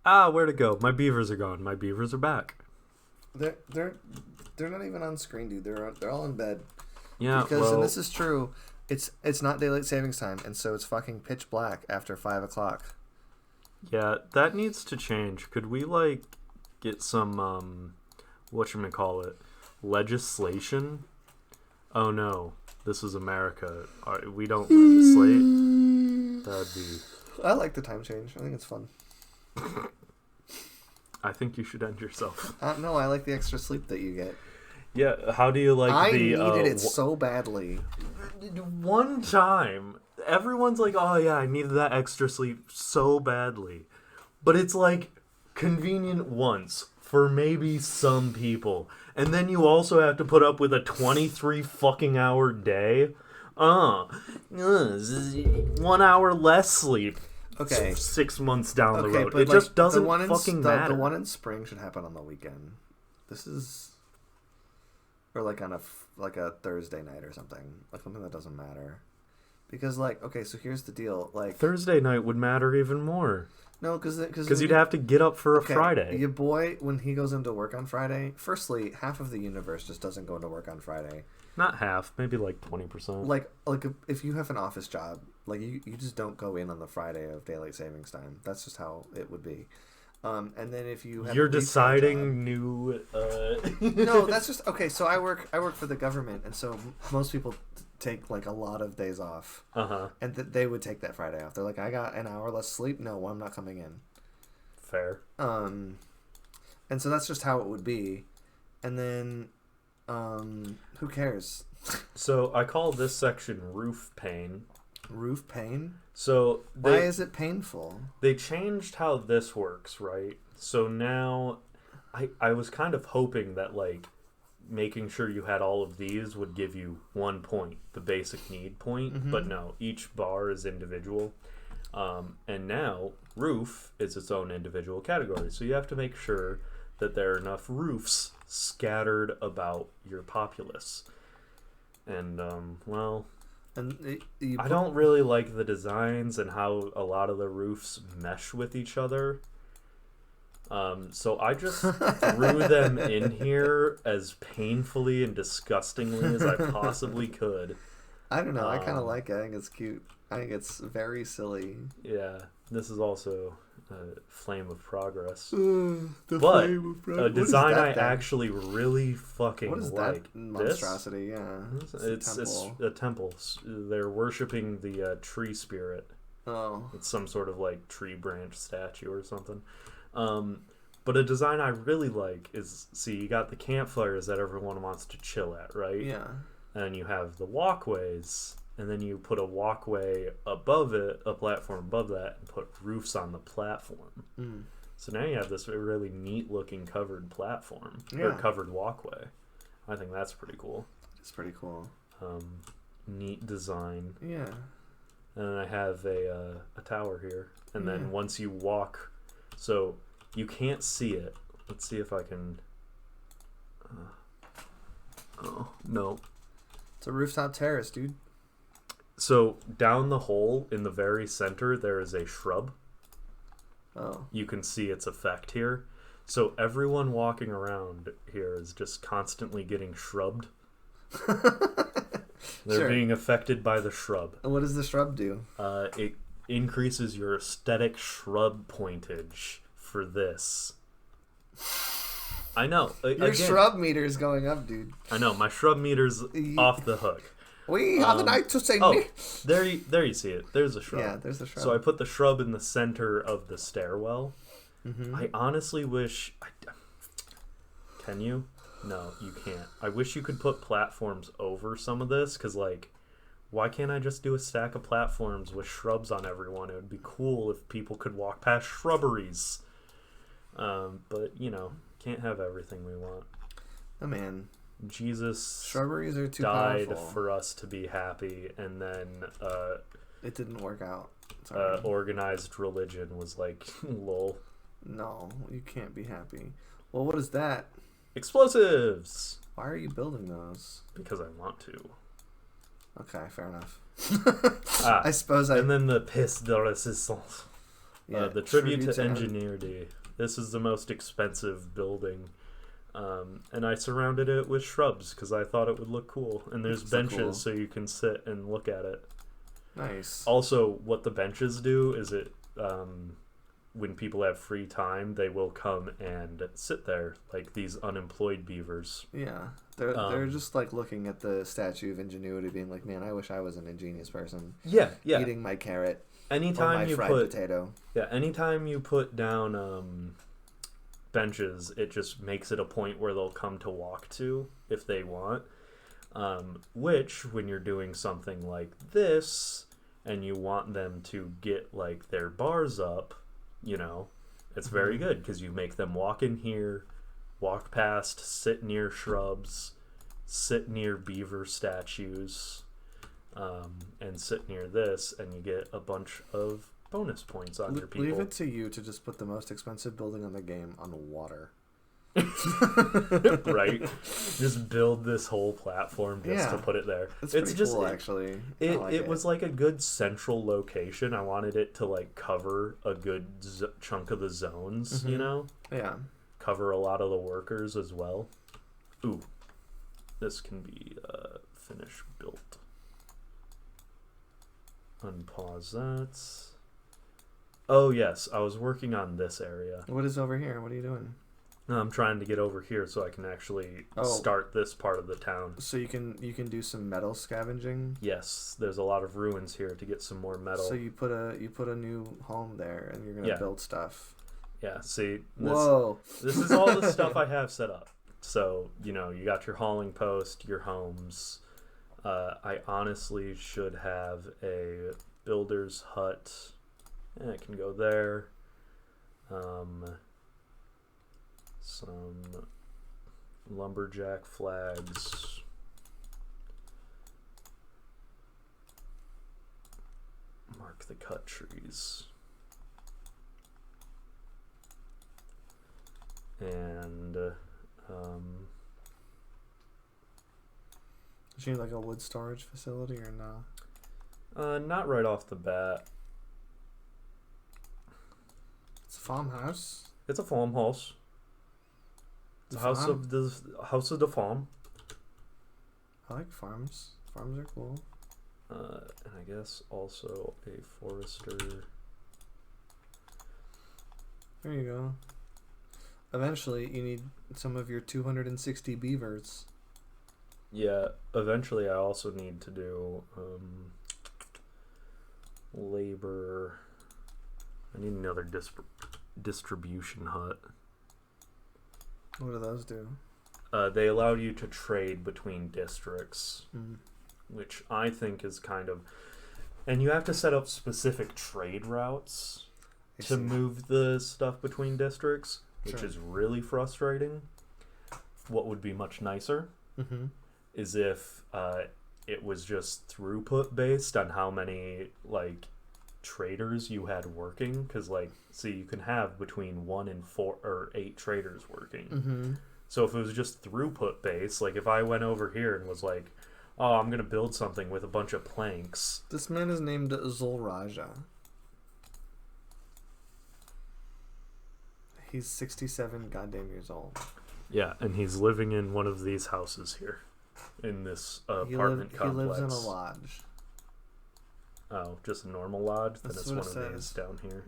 Where'd it go? My beavers are gone. My beavers are back. They're not even on screen, dude. They're all in bed. Yeah, because and this is true. It's not daylight savings time, and so it's fucking pitch black after 5 o'clock. Yeah, that needs to change. Could we get some whatchamacallit, legislation? Oh no, this is America. We don't legislate. That'd be. I like the time change. I think it's fun. I think you should end yourself. No, I like the extra sleep that you get. Yeah, how do you like I needed it so badly. One time, everyone's like, oh yeah, I needed that extra sleep so badly. But it's convenient once for maybe some people. And then you also have to put up with a 23 fucking hour day. 1 hour less sleep. Okay. 6 months down the road. But it just doesn't fucking matter. The one in spring should happen on the weekend. This is... Or on a Thursday night or something. Something that doesn't matter. Because, okay, so here's the deal. Thursday night would matter even more. No, because you'd have to get up for a Friday. Your boy, when he goes into work on Friday, firstly, half of the universe just doesn't go into work on Friday. Not half, maybe 20%. If you have an office job, you just don't go in on the Friday of daylight savings time. That's just how it would be. And then if you have you're deciding job, new. No, that's just okay. So I work for the government, and so most people take a lot of days off. And they would take that Friday off. They're like, I got an hour less sleep. No, I'm not coming in. Fair. And so that's just how it would be. And then, who cares? So I call this section roof pain. Roof pain? So why is it painful? They changed how this works, right? So now I was kind of hoping that making sure you had all of these would give you 1 point, the basic need point. Mm-hmm. But no, each bar is individual. And now roof is its own individual category. So you have to make sure that there are enough roofs scattered about your populace. And, I don't really like the designs and how a lot of the roofs mesh with each other. So I just threw them in here as painfully and disgustingly as I possibly could. I don't know. I kind of like it. I think it's cute. I think it's very silly. Yeah. This is also a flame of progress. Flame of progress. A design I actually really fucking like. What is that monstrosity? Yeah. It's a temple. They're worshipping the tree spirit. Oh. It's some sort of tree branch statue or something. But a design I really like is, you got the campfires that everyone wants to chill at, right? Yeah. And you have the walkways, and then you put a walkway above it, a platform above that, and put roofs on the platform. Mm. So now you have this really neat looking covered platform, or covered walkway. I think that's pretty cool. It's pretty cool. Neat design. Yeah. And then I have a tower here, and then once you walk, so you can't see it. Let's see if I can. Oh no. It's a rooftop terrace, dude. So down the hole in the very center, there is a shrub. Oh. You can see its effect here. So everyone walking around here is just constantly getting shrubbed. They're being affected by the shrub. And what does the shrub do? It increases your aesthetic shrub pointage for this. I know. Your shrub meter is going up, dude. I know. My shrub meter's off the hook. We have the night to say... there you see it. There's a shrub. Yeah, there's a shrub. So I put the shrub in the center of the stairwell. Mm-hmm. I honestly wish... Can you? No, you can't. I wish you could put platforms over some of this, because, why can't I just do a stack of platforms with shrubs on everyone? It would be cool if people could walk past shrubberies. But, can't have everything we want. Oh, man. Jesus shrubberies are too died powerful for us to be happy, and then it didn't work out. Organized religion was like, lol. No, you can't be happy. Well, what is that? Explosives! Why are you building those? Because I want to. Okay, fair enough. I suppose And then the pièce de résistance. Yeah, the tribute to ingenuity. This is the most expensive building. And I surrounded it with shrubs because I thought it would look cool. And there's benches so you can sit and look at it. Nice. Also, what the benches do is when people have free time, they will come and sit there, like these unemployed beavers. Yeah. They're just like looking at the statue of ingenuity, being like, man, I wish I was an ingenious person. Yeah. Eating my carrot. Anytime or my you fried put potato. Yeah, anytime you put down benches, it just makes it a point where they'll come to walk to if they want. Which, when you're doing something like this, and you want them to get like their bars up, it's very good because you make them walk in here, walk past, sit near shrubs, sit near beaver statues, and sit near this, and you get a bunch of bonus points on your people. Leave it to you to just put the most expensive building on the game on water. Right? Just build this whole platform just to put it there. It's pretty cool, actually. It was like a good central location. I wanted it to like cover a good chunk of the zones, Yeah. Cover a lot of the workers as well. Ooh. This can be finished built. Unpause that. Oh, yes. I was working on this area. What is over here? What are you doing? I'm trying to get over here so I can actually start this part of the town. So you can do some metal scavenging? Yes, there's a lot of ruins here to get some more metal. So you put a new home there and you're going to build stuff. Yeah, see. This is all the stuff I have set up. So, you got your hauling post, your homes. I honestly should have a builder's hut. It can go there. Some lumberjack flags. Mark the cut trees. And do you need like a wood storage facility or no? Not right off the bat. It's a farmhouse. It's a farmhouse. It's a house of the farm. I like farms. Farms are cool. And I guess also a forester. There you go. Eventually, you need some of your 260 beavers. Yeah, eventually I also need to do labor. I need another distribution hut. What do those do? They allow you to trade between districts, which I think is kind of... And you have to set up specific trade routes to move the stuff between districts, which is really frustrating. What would be much nicer is if it was just throughput based on how many traders you had working, because you can have between 1 and 4 or 8 traders working. So if it was just throughput based, if I went over here and was like, oh, I'm gonna build something with a bunch of planks. This man is named Zulraja. He's 67 goddamn years old. Yeah, and he's living in one of these houses here, in this apartment complex. He lives in a lodge. Oh, just a normal lodge? Then That's it's what one it of these says. down here.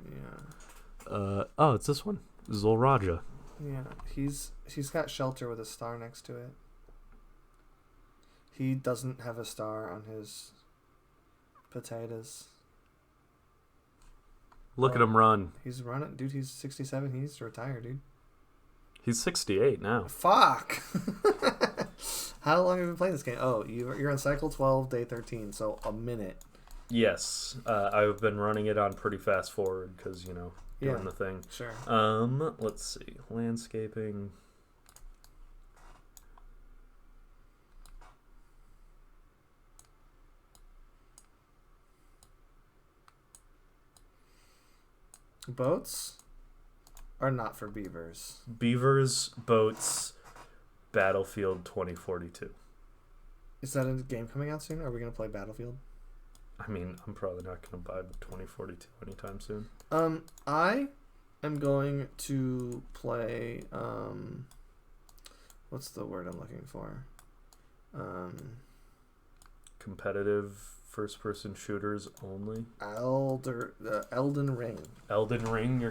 Yeah. Oh, it's this one. Zulraja. Yeah, he's got shelter with a star next to it. He doesn't have a star on his potatoes. Look at him run. He's running. Dude, he's 67. He needs to retire, dude. He's 68 now. Fuck! How long have you been playing this game? Oh, you're on cycle 12, day 13, so a minute. Yes. I've been running it on pretty fast forward because, doing the thing. Sure. Let's see. Landscaping. Boats are not for beavers. Beavers, boats, Battlefield 2042. Is that a game coming out soon? Are we going to play Battlefield? I mean, I'm probably not going to buy 2042 anytime soon. I am going to play, what's the word I'm looking for? Competitive first-person shooters only. Elden Ring. Elden Ring.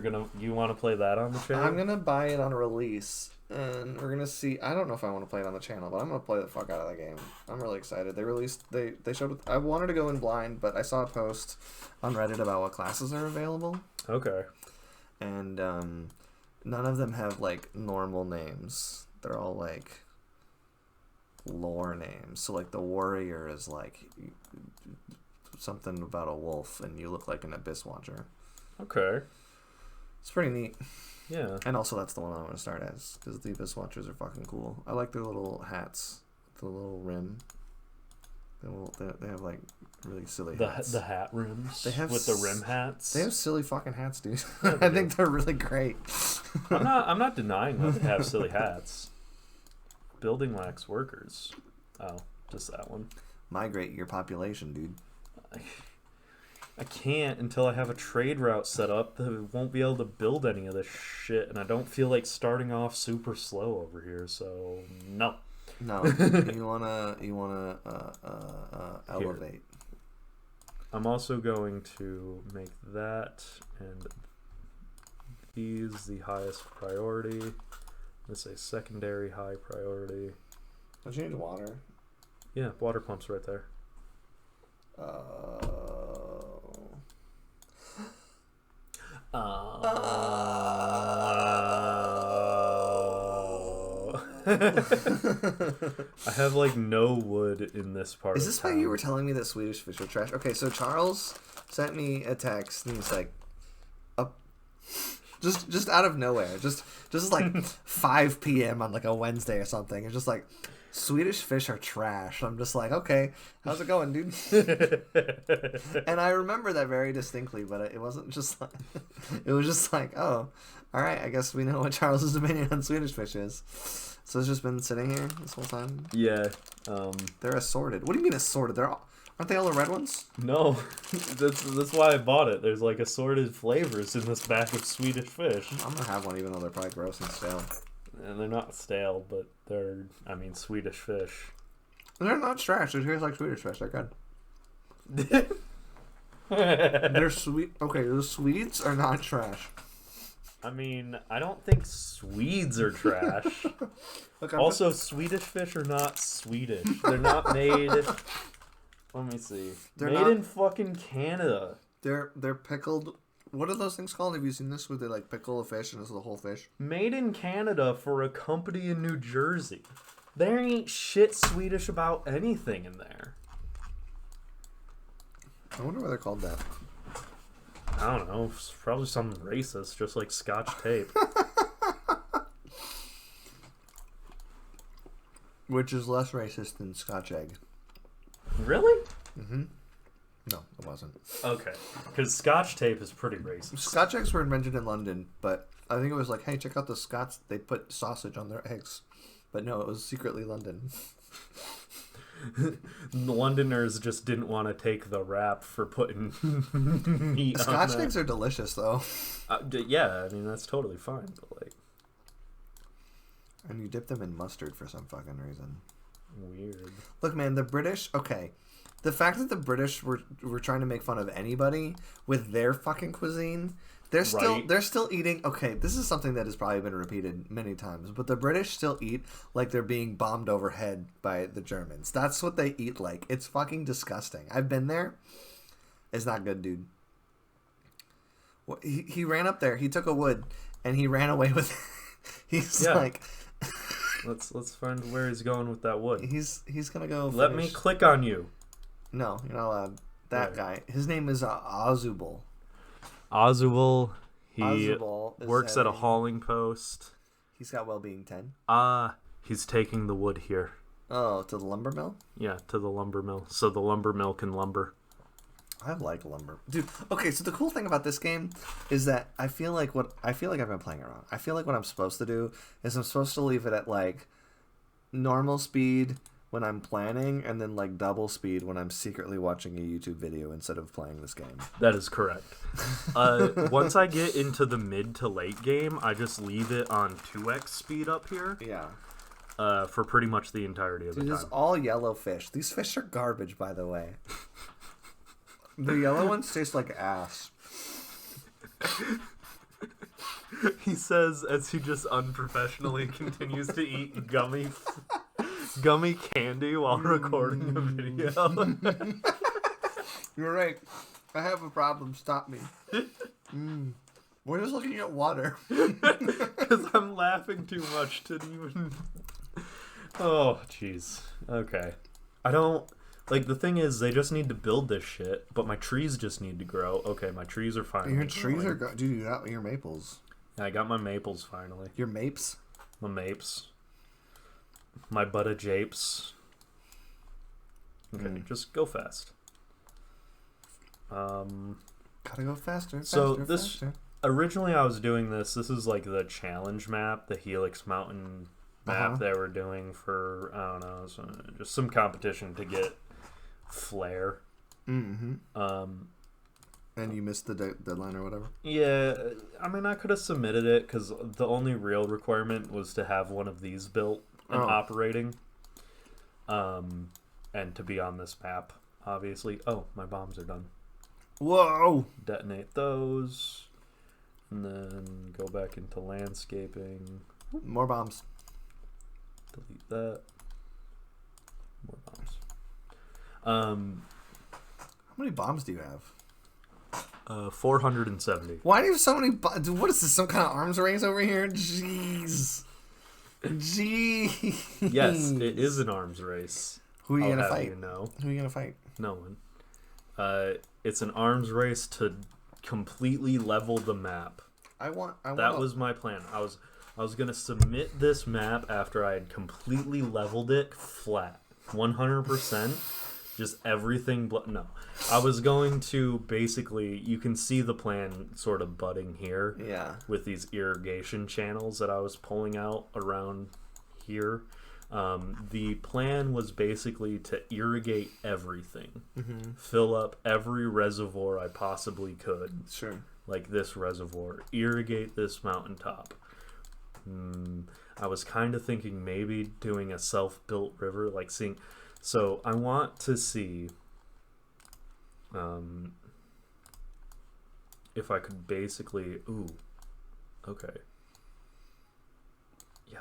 You want to play that on the channel? I'm gonna buy it on release, and we're gonna see. I don't know if I want to play it on the channel, but I'm gonna play the fuck out of the game. I'm really excited. They showed. I wanted to go in blind, but I saw a post on Reddit about what classes are available. Okay. And none of them have like normal names. They're all like lore names. So like the warrior is like something about a wolf, and you look like an abyss watcher. Okay. It's pretty neat. Yeah. And also that's the one I want to start as, because the abyss watchers are fucking cool. I like their little hats, the little rim. They have like really silly hats. The hat rims. They have with the rim hats. They have silly fucking hats, dude. Yeah, I think they're really great. I'm not denying that they have silly hats. Building lacks workers. Oh, just that one. Migrate your population, dude. I can't until I have a trade route set up that won't be able to build any of this shit, and I don't feel like starting off super slow over here, so no. No, you wanna elevate. Here. I'm also going to make that and these the highest priority. Let's say secondary high priority. Don't you need water? Yeah, water pump's right there. I have like no wood in this part. Is this why you were telling me that Swedish fish are trash? Okay, so Charles sent me a text and he's like, just out of nowhere, just like 5 p.m. on like a Wednesday or something. It's just like, Swedish fish are trash. I'm just like, okay, how's it going, dude? And I remember that very distinctly, but it wasn't just like, it was just like, oh, all right, I guess we know what Charles's opinion on Swedish fish is. So it's just been sitting here this whole time? Yeah. They're assorted. What do you mean assorted? Aren't they all the red ones? No, that's why I bought it. There's like assorted flavors in this bag of Swedish fish. I'm gonna have one, even though they're probably gross and stale. And they're not stale, but they're, Swedish fish. They're not trash. They taste like Swedish fish. They're good. They're sweet. Okay, the Swedes are not trash. I don't think Swedes are trash. Look, also, Swedish fish are not Swedish. They're not made... Let me see. They're made in fucking Canada. They're pickled... What are those things called? Have you seen this where they like pickle a fish and it's the whole fish? Made in Canada for a company in New Jersey. There ain't shit Swedish about anything in there. I wonder why they're called that. I don't know. It's probably something racist, just like Scotch tape. Which is less racist than Scotch egg. Really? Mm-hmm. No, it wasn't. Okay. Because Scotch tape is pretty racist. Scotch eggs were invented in London, but I think it was like, hey, check out the Scots. They put sausage on their eggs. But no, it was secretly London. Londoners just didn't want to take the rap for putting meat on Scotch that. eggs are delicious, though. Yeah, that's totally fine. But like, and you dip them in mustard for some fucking reason. Weird. Look, man, the British... Okay. The fact that the British were trying to make fun of anybody with their fucking cuisine, they're still eating... Okay, this is something that has probably been repeated many times, but the British still eat like they're being bombed overhead by the Germans. That's what they eat like. It's fucking disgusting. I've been there. It's not good, dude. He ran up there. He took a wood, and he ran away with it. He's like... Let's find where he's going with that wood. He's gonna go finish. Let me click on you. No, you're not allowed. That guy. His name is Azubal. Azubal. He works at a hauling post. He's got well-being 10. He's taking the wood here. Oh, to the lumber mill? Yeah, to the lumber mill. So the lumber mill can lumber. I like lumber. Dude, okay, so the cool thing about this game is that I feel like I've been playing it wrong. I feel like what I'm supposed to do is I'm supposed to leave it at like normal speed when I'm planning, and then like double speed when I'm secretly watching a YouTube video instead of playing this game. That is correct. Once I get into the mid to late game, I just leave it on 2x speed up here. Yeah. For pretty much the entirety of the time. This is all yellow fish. These fish are garbage, by the way. The yellow ones taste like ass. He says as he just unprofessionally continues to eat gummy candy while recording a video. You're right. I have a problem. Stop me. We're just looking at water. Because I'm laughing too much to even... Oh, jeez. Okay. I don't... Like, the thing is, they just need to build this shit, but my trees just need to grow. Okay, my trees are finally Your trees are... Dude, you got your maples. Yeah, I got my maples finally. Your mapes? My mapes. My butta japes. Okay, just go fast. Gotta go faster, so faster, this... faster. Originally, I was doing this. This is like the challenge map, the Helix Mountain map they were doing for, I don't know, just some competition to get flare. And you missed the deadline or whatever? Yeah, I mean, I could have submitted it because the only real requirement was to have one of these built and operating. And to be on this map, obviously. Oh, my bombs are done. Whoa! Detonate those. And then go back into landscaping. More bombs. Delete that. More bombs. How many bombs do you have? 470. Why do you have so many bombs? What is this, some kind of arms race over here? Jeez. Yes, it is an arms race. Who are you gonna fight? You know. Who are you gonna fight? No one. It's an arms race to completely level the map. That was my plan. I was gonna submit this map after I had completely leveled it flat, 100%, just everything. No, I was going to basically. You can see the plan sort of budding here. Yeah. With these irrigation channels that I was pulling out around here. The plan was basically to irrigate everything, fill up every reservoir I possibly could. Sure. Like this reservoir, irrigate this mountaintop. I was kind of thinking maybe doing a self-built river, like seeing. So I want to see if I could basically. Ooh, okay. Yeah,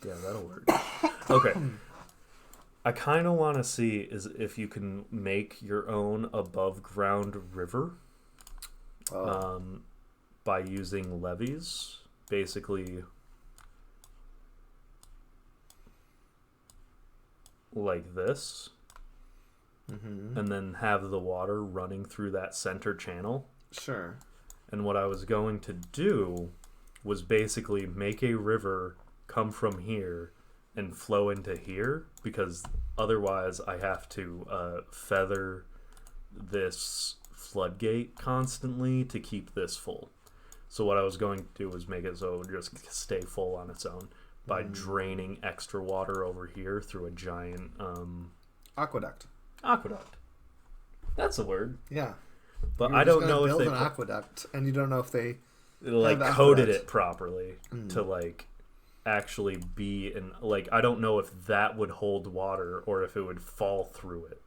yeah, that'll work. Okay. I kind of want to see is if you can make your own above ground river by using levees. Basically, like this. And then have the water running through that center channel. Sure. And what I was going to do was basically make a river come from here and flow into here, because otherwise I have to feather this floodgate constantly to keep this full. So what I was going to do was make it so it would just stay full on its own by draining extra water over here through a giant aqueduct. That's a word. Yeah. But I don't know if they build an aqueduct, and you don't know if they like coded it properly to like actually be in, like, I don't know if that would hold water or if it would fall through it.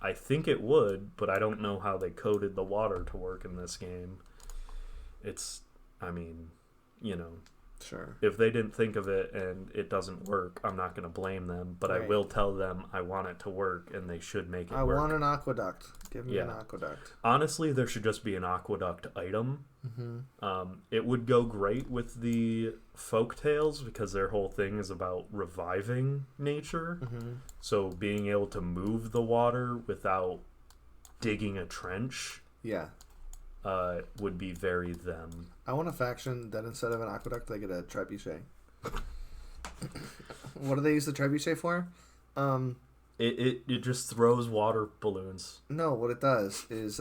I think it would, but I don't know how they coded the water to work in this game. It's, I mean, you know, sure. If they didn't think of it and it doesn't work, I'm not going to blame them, but right. I will tell them I want it to work and they should make it work. I want an aqueduct. Give me an aqueduct. Honestly, there should just be an aqueduct item. It would go great with the folktales because their whole thing is about reviving nature. So being able to move the water without digging a trench would be very them. I want a faction that instead of an aqueduct, they get a trebuchet. What do they use the trebuchet for? It just throws water balloons. No, what it does is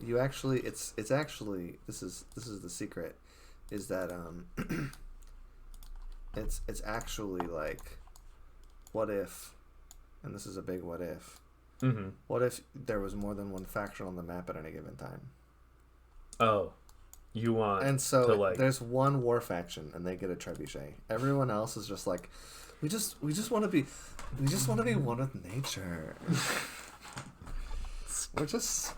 you actually it's actually this is the secret is that It's actually like, what if, and this is a big what if. Mm-hmm. What if there was more than one faction on the map at any given time? Oh, you want and so to like there's one war faction and they get a trebuchet. Everyone else is just like, we just want to be one with nature. we're just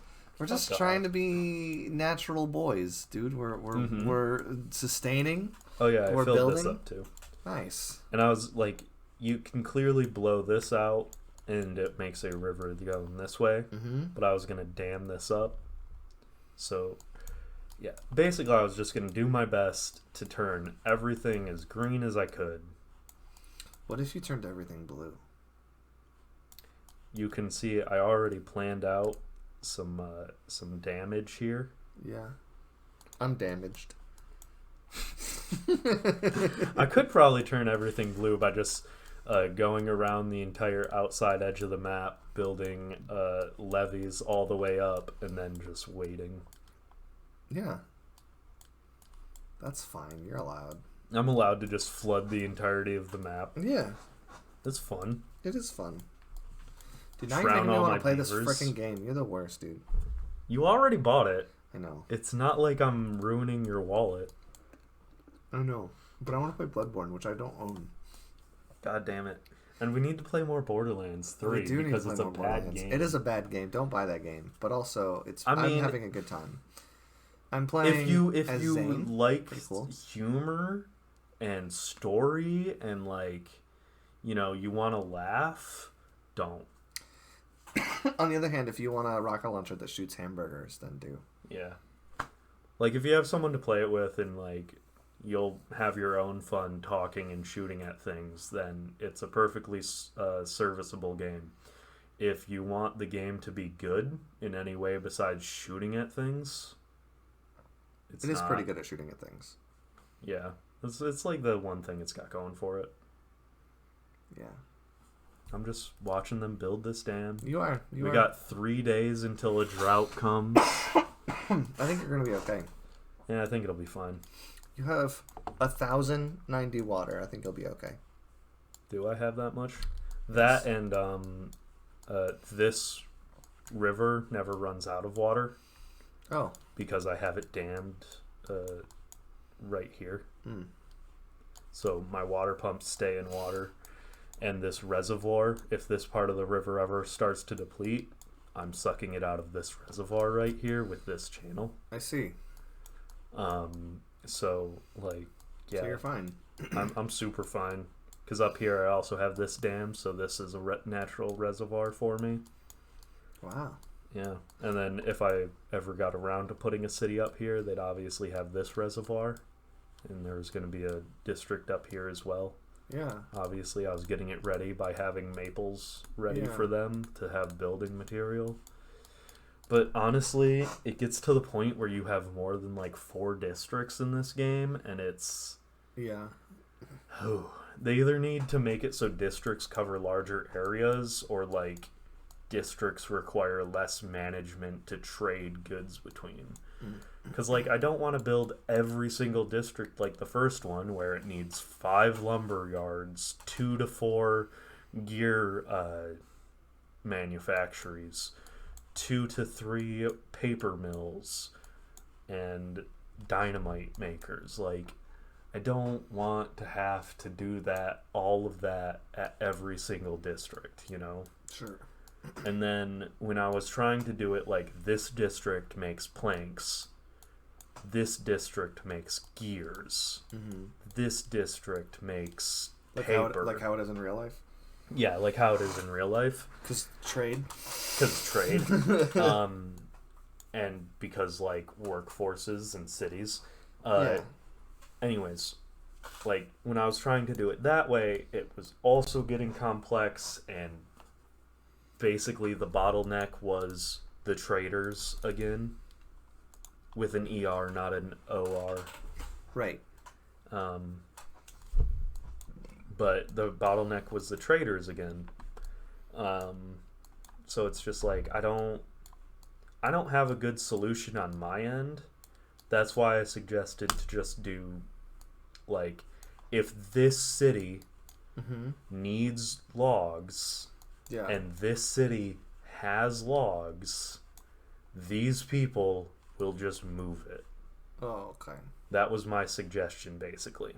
trying to be natural boys, dude. We're sustaining. Oh yeah, I we're filled building. this up too. Nice. And I was like, you can clearly blow this out and it makes a river go in this way. Mm-hmm. But I was gonna dam this up. So yeah, basically I was just gonna do my best to turn everything as green as I could. What if you turned everything blue? You can see I already planned out some damage here. Yeah, I'm damaged. I could probably turn everything blue by just going around the entire outside edge of the map, building levees all the way up, and then just waiting. Yeah, that's fine. You're allowed. I'm allowed to just flood the entirety of the map. Yeah, That's fun. it is fun. Dude, now Drown you're making me all want my to play this beavers. freaking game. You're the worst, dude. You already bought it. I know. It's not like I'm ruining your wallet. I know. But I want to play Bloodborne, which I don't own. God damn it. And we need to play more Borderlands 3 We do need because to it's play a more bad Borderlands. game. It is a bad game. Don't buy that game. But also, I I'm mean, having a good time. I'm playing if you Zane. like Cool. humor and story and like, you know, you want to laugh, don't. On the other hand, if you want a rocket launcher that shoots hamburgers, then do. Yeah. Like if you have someone to play it with and like you'll have your own fun talking and shooting at things, then it's a perfectly serviceable game. If you want the game to be good in any way besides shooting at things, It is pretty good at shooting at things. Yeah. It's like the one thing it's got going for it. Yeah. I'm just watching them build this dam. You are. We got 3 days until a drought comes. I think you're going to be okay. Yeah, I think it'll be fine. You have 1,090 water. I think you'll be okay. Do I have that much? That and this river never runs out of water. Oh. Because I have it dammed right here. Mm. So my water pumps stay in water. And this reservoir, if this part of the river ever starts to deplete, I'm sucking it out of this reservoir right here with this channel. I see. So like, yeah. So you're fine. I'm super fine. Because up here I also have this dam, so this is a natural reservoir for me. Wow. Yeah. And then if I ever got around to putting a city up here, they'd obviously have this reservoir. And there's going to be a district up here as well. Yeah. Obviously, I was getting it ready by having maples ready for them to have building material. But honestly, it gets to the point where you have more than like 4 districts in this game, and it's... Yeah. They either need to make it so districts cover larger areas, or like districts require less management to trade goods between. Because like I don't want to build every single district like the first one where it needs 5 lumber yards, 2 to 4 gear manufactories, 2 to 3 paper mills, and dynamite makers. Like I don't want to have to do that, all of that at every single district, you know? Sure. And then when I was trying to do it like this district makes planks, this district makes gears, this district makes paper. Like how it is in real life? Yeah, like how it is in real life. Because trade. Because it's trade. And because like workforces and cities. Yeah. Anyways, like when I was trying to do it that way, it was also getting complex, and basically the bottleneck was the traders again, with an ER, not an OR. Right. But the bottleneck was the traders again. So it's just like I don't have a good solution on my end. That's why I suggested to just do like if this city needs logs, and this city has logs, these people will just move it. Oh, okay. That was my suggestion, basically.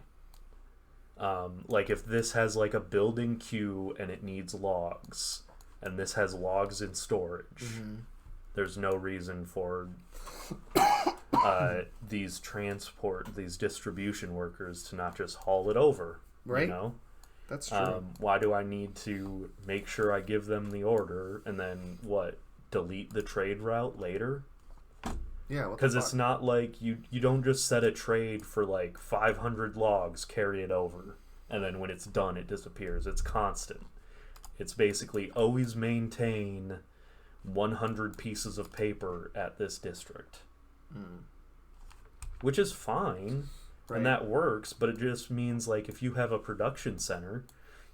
Like, if this has, like, a building queue and it needs logs, and this has logs in storage, there's no reason for these distribution workers to not just haul it over. Right. You know? That's true. Why do I need to make sure I give them the order and then, delete the trade route later? Yeah, because it's not like you don't just set a trade for like 500 logs, carry it over, and then when it's done it disappears. It's constant. It's basically always maintain 100 pieces of paper at this district, which is fine, and that works, but it just means like if you have a production center,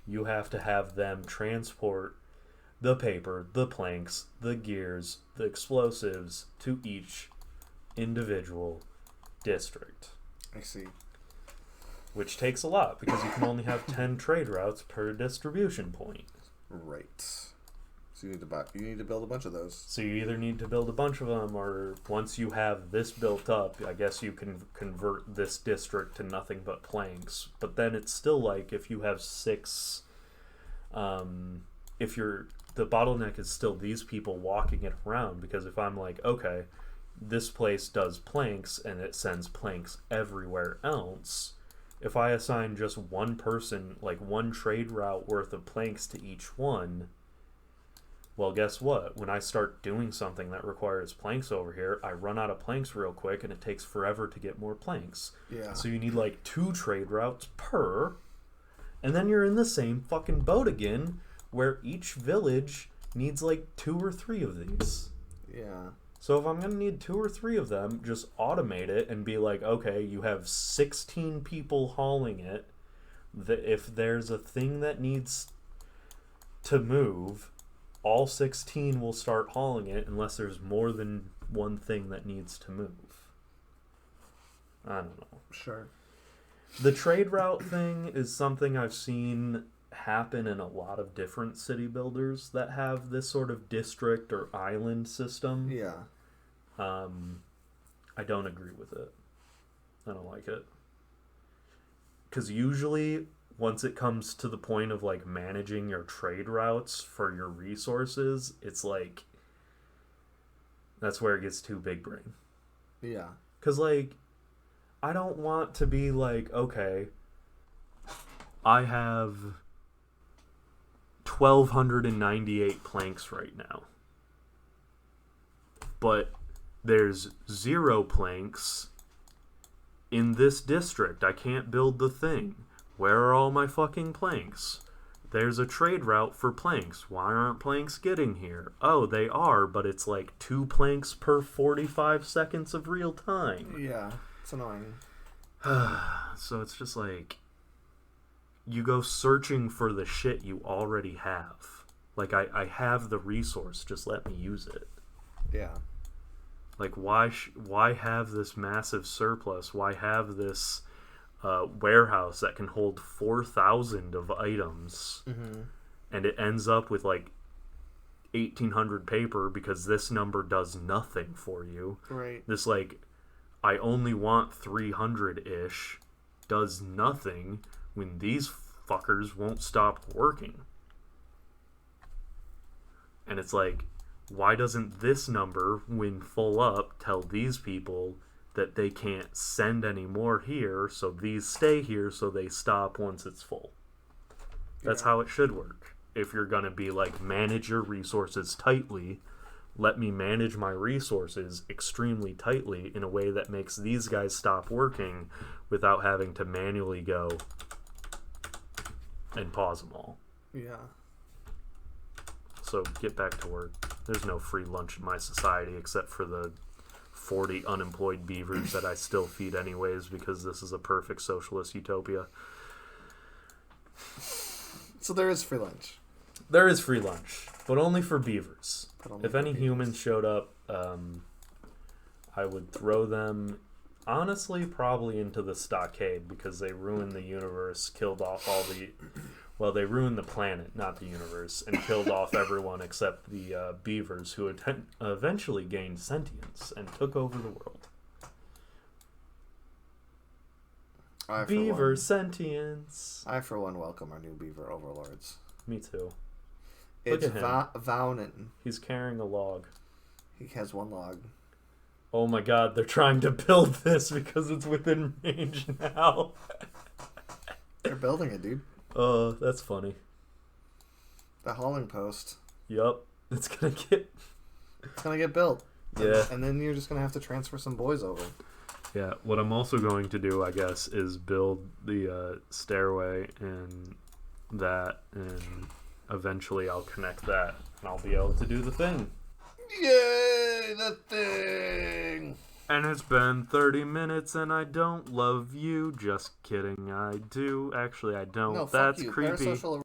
you have to have them transport the paper, the planks, the gears, the explosives to each individual district. I see. Which takes a lot because you can only have 10 trade routes per distribution point. Right. So you need to build a bunch of those. So you either need to build a bunch of them, or once you have this built up, I guess you can convert this district to nothing but planks. But then it's still like if you have 6, the bottleneck is still these people walking it around, because if I'm like, okay, this place does planks and it sends planks everywhere else, if I assign just one person, like one trade route worth of planks to each one, well, guess what? When I start doing something that requires planks over here, I run out of planks real quick and it takes forever to get more planks. Yeah. So you need like 2 trade routes per, and then you're in the same fucking boat again, where each village needs like 2 or 3 of these. Yeah. So if I'm going to need 2 or 3 of them, just automate it and be like, okay, you have 16 people hauling it. If there's a thing that needs to move, all 16 will start hauling it unless there's more than one thing that needs to move. I don't know. Sure. The trade route thing is something I've seen happen in a lot of different city builders that have this sort of district or island system. Yeah. I don't agree with it. I don't like it. Because usually, once it comes to the point of like managing your trade routes for your resources, it's like, that's where it gets too big brain. Yeah. Because like, I don't want to be like, okay, I have 1,298 planks right now, but there's 0 planks in this district. I can't build the thing. Where are all my fucking planks? There's a trade route for planks. Why aren't planks getting here? Oh, they are, but it's like 2 planks per 45 seconds of real time. Yeah, it's annoying. So it's just like, you go searching for the shit you already have. Like, I have the resource, just let me use it. Yeah. Like, why have this massive surplus? Why have this warehouse that can hold 4,000 of items, and it ends up with like 1,800 paper because this number does nothing for you. Right. This like, I only want 300-ish does nothing when these fuckers won't stop working. And it's like, why doesn't this number, when full up, tell these people that they can't send any more here, so these stay here so they stop once it's full? That's how it should work. If you're going to be like, manage your resources tightly, let me manage my resources extremely tightly in a way that makes these guys stop working without having to manually go and pause them all. Yeah. So get back to work. There's no free lunch in my society except for the 40 unemployed beavers that I still feed anyways, because this is a perfect socialist utopia. So there is free lunch. There is free lunch, but only for beavers. Only if for any beavers. humans showed up, I would throw them Honestly, probably into the stockade because they ruined the universe, killed off all the. Well, they ruined the planet, not the universe, and killed off everyone except the beavers, who eventually gained sentience and took over the world. Beaver sentience. I, for one, welcome our new beaver overlords. Me too. It's Vaunan. He's carrying a log. He has one log. Oh my god, they're trying to build this because it's within range now. They're building it, dude. That's funny. The hauling post. Yup. It's gonna get built. Yeah. And then you're just gonna have to transfer some boys over. Yeah. What I'm also going to do, I guess, is build the stairway and that, and eventually I'll connect that, and I'll be able to do the thing. Yay, the thing! And it's been 30 minutes and I don't love you. Just kidding, I do. Actually, I don't. No, That's fuck you. creepy. Parasocial